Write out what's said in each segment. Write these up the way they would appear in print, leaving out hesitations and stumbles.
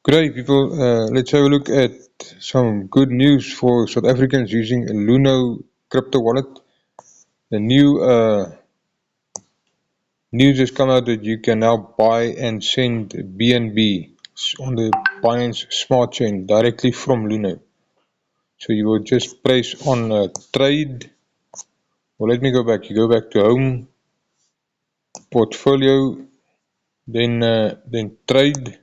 Great people, let's have a look at some good news for South Africans using a Luno crypto wallet. The new news has come out that you can now buy and send BNB on the Binance Smart Chain directly from Luno. So you will just press on trade, or let me go back. You go back to home, portfolio, then trade.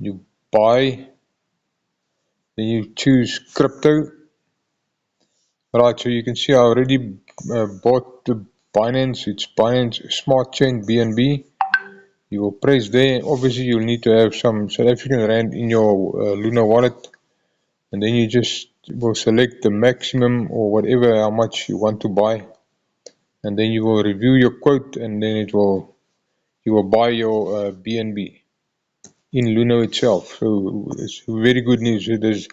You buy, then you choose crypto. Right, so you can see I already bought the Binance. It's Binance Smart Chain BNB. You will press there. Obviously, you'll need to have some South African Rand in your Luno wallet, and then you just will select the maximum or whatever how much you want to buy, and then you will review your quote, and then you will buy your BNB in Luno itself. So it's very good news. There's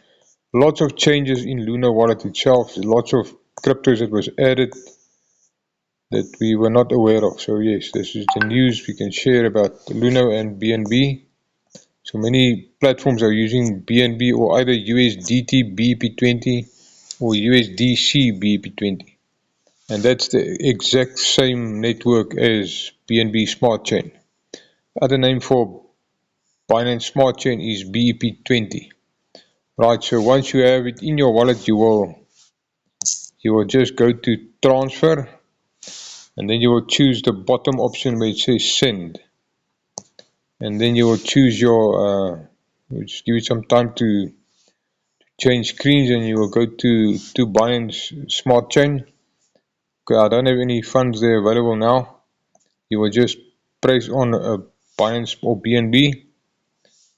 lots of changes in Luno wallet itself. There's lots of cryptos that was added that we were not aware of. So yes, this is the news we can share about Luno and BNB. So many platforms are using BNB or either USDT BEP20 or USDC BEP20. And that's the exact same network as BNB Smart Chain. The other name for Binance Smart Chain is BEP20. Right, so once you have it in your wallet, you will just go to transfer, and then you will choose the bottom option where it says send, and then you will choose your we'll just give it some time to change screens, and you will go to Binance Smart Chain. Okay, I don't have any funds there available now. You will just press on Binance or BNB.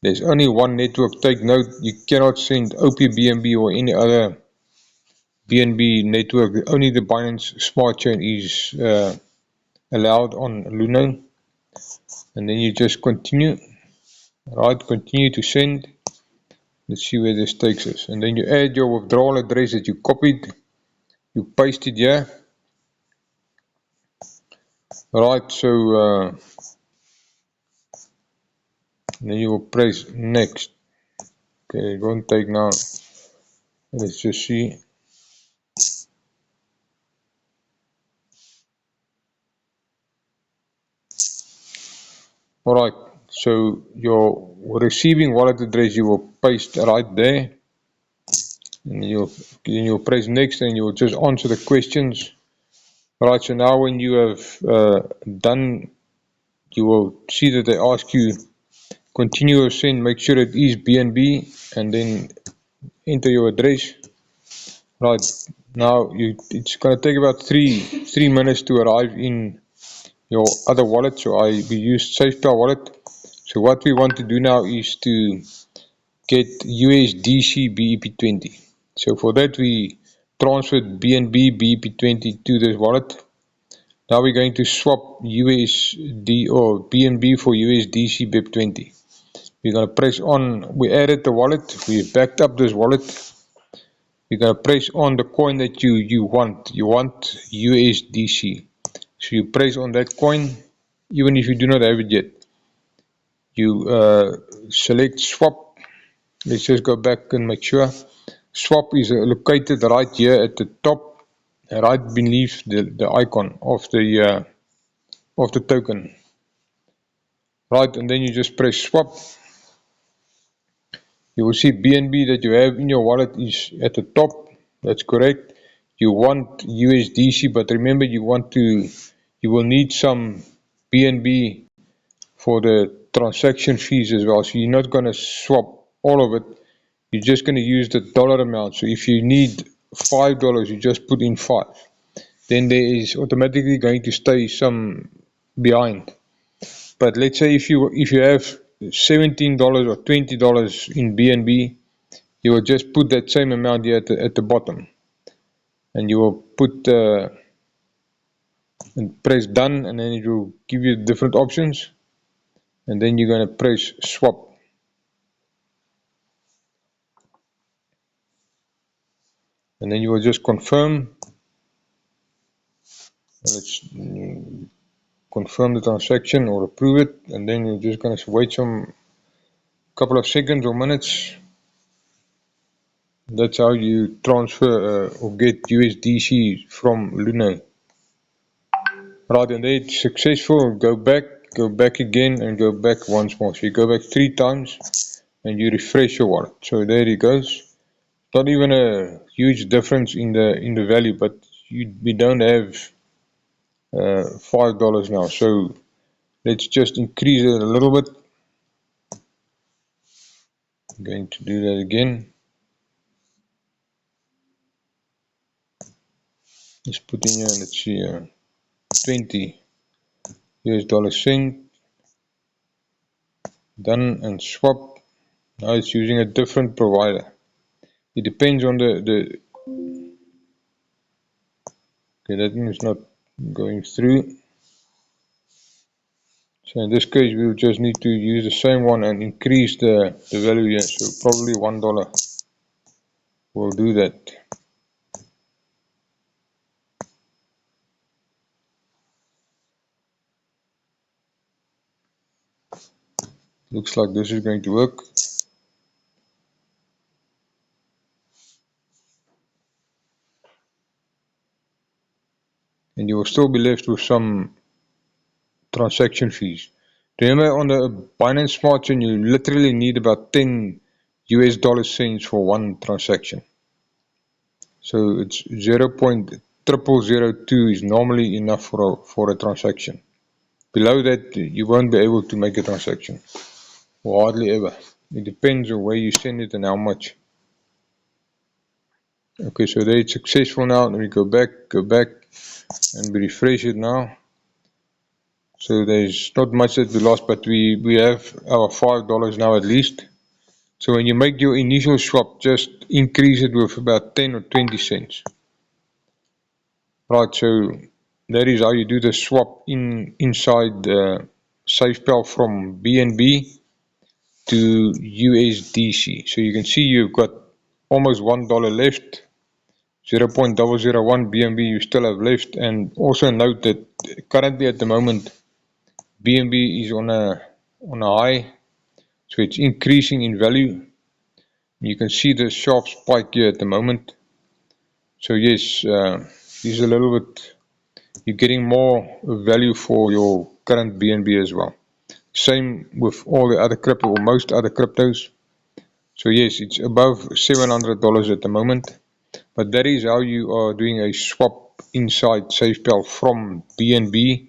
There's only one network. Take note, you cannot send OPBNB or any other BNB network. Only the Binance Smart Chain is allowed on Luno. And then you just continue. Right, continue to send. Let's see where this takes us. And then you add your withdrawal address that you copied. You paste it here. Right, so then you will press next. Okay, it won't take now. Let's just see. Alright, so your receiving wallet address you will paste right there. And you'll press next, and you'll just answer the questions. Alright, so now when you have done, you will see that they ask you continue or send. Make sure it is BNB, and then enter your address. Right, now it's going to take about three minutes to arrive in your other wallet. So we used SafePal wallet. So what we want to do now is to get USDC BEP20. So for that we transferred BNB BEP20 to this wallet. Now we're going to swap USD or BNB for USDC BEP20. We're going to press on, we added the wallet, we backed up this wallet. We're going to press on the coin that you want USDC. So you press on that coin, even if you do not have it yet. You select swap. Let's just go back and make sure. Swap is located right here at the top, right beneath the icon of the token. Right, and then you just press swap. You will see BNB that you have in your wallet is at the top. That's correct. You want USDC, but remember you will need some BNB for the transaction fees as well. So you're not going to swap all of it. You're just going to use the dollar amount. So if you need $5, you just put in 5. Then there is automatically going to stay some behind. But let's say if you have $17 or $20 in BNB, you will just put that same amount here at the bottom, and you will put and press done, and then it will give you different options, and then you're going to press swap. And then you will just confirm. Let's confirm the transaction or approve it, and then you're just going to wait some couple of seconds or minutes. That's how you transfer or get USDC from Luna. Right, and then it's successful. Go back again, and go back once more. So you go back 3 times and you refresh your wallet. So there it goes. Not even a huge difference in the value, but we don't have $5 now. So let's just increase it a little bit. I'm going to do that again. Let's put in here, let's see, 20 US dollar cent. Done and swap. Now it's using a different provider. It depends on the okay, that one is not going through. So in this case we'll just need to use the same one and increase the value here. So probably $1 will do that. Looks like this is going to work. And you will still be left with some transaction fees. Remember, on the Binance Smart Chain you literally need about 10 US dollar cents for one transaction. So it's 0.0002 is normally enough for a transaction. Below that you won't be able to make a transaction, or hardly ever. It depends on where you send it and how much. Okay, so there it's successful now. Let me go back and we refresh it now. So there's not much that we lost, but we have our $5 now at least. So when you make your initial swap, just increase it with about 10 or 20 cents. Right, so that is how you do the swap inside SafePal from BNB to USDC. So you can see you've got almost $1 left, 0.001 BNB you still have left. And also note that currently at the moment BNB is on a high, so it's increasing in value. You can see the sharp spike here at the moment. So yes, this is a little bit, you're getting more value for your current BNB as well. Same with all the other crypto, or most other cryptos. So yes, it's above $700 at the moment, but that is how you are doing a swap inside SafePal from BNB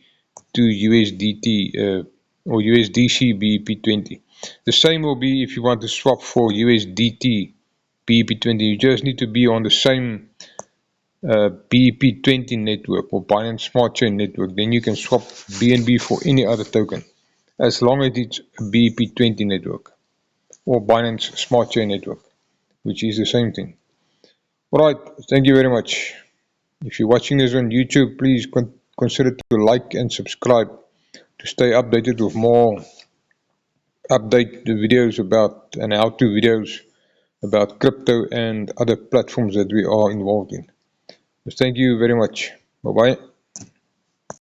to USDT or USDC BEP20. The same will be if you want to swap for USDT BEP20. You just need to be on the same BEP20 network or Binance Smart Chain network. Then you can swap BNB for any other token, as long as it's a BEP20 network or Binance Smart Chain network, which is the same thing. Alright, thank you very much. If you're watching this on YouTube, please consider to like and subscribe to stay updated with more update videos about and how-to videos about crypto and other platforms that we are involved in. Thank you very much. Bye bye.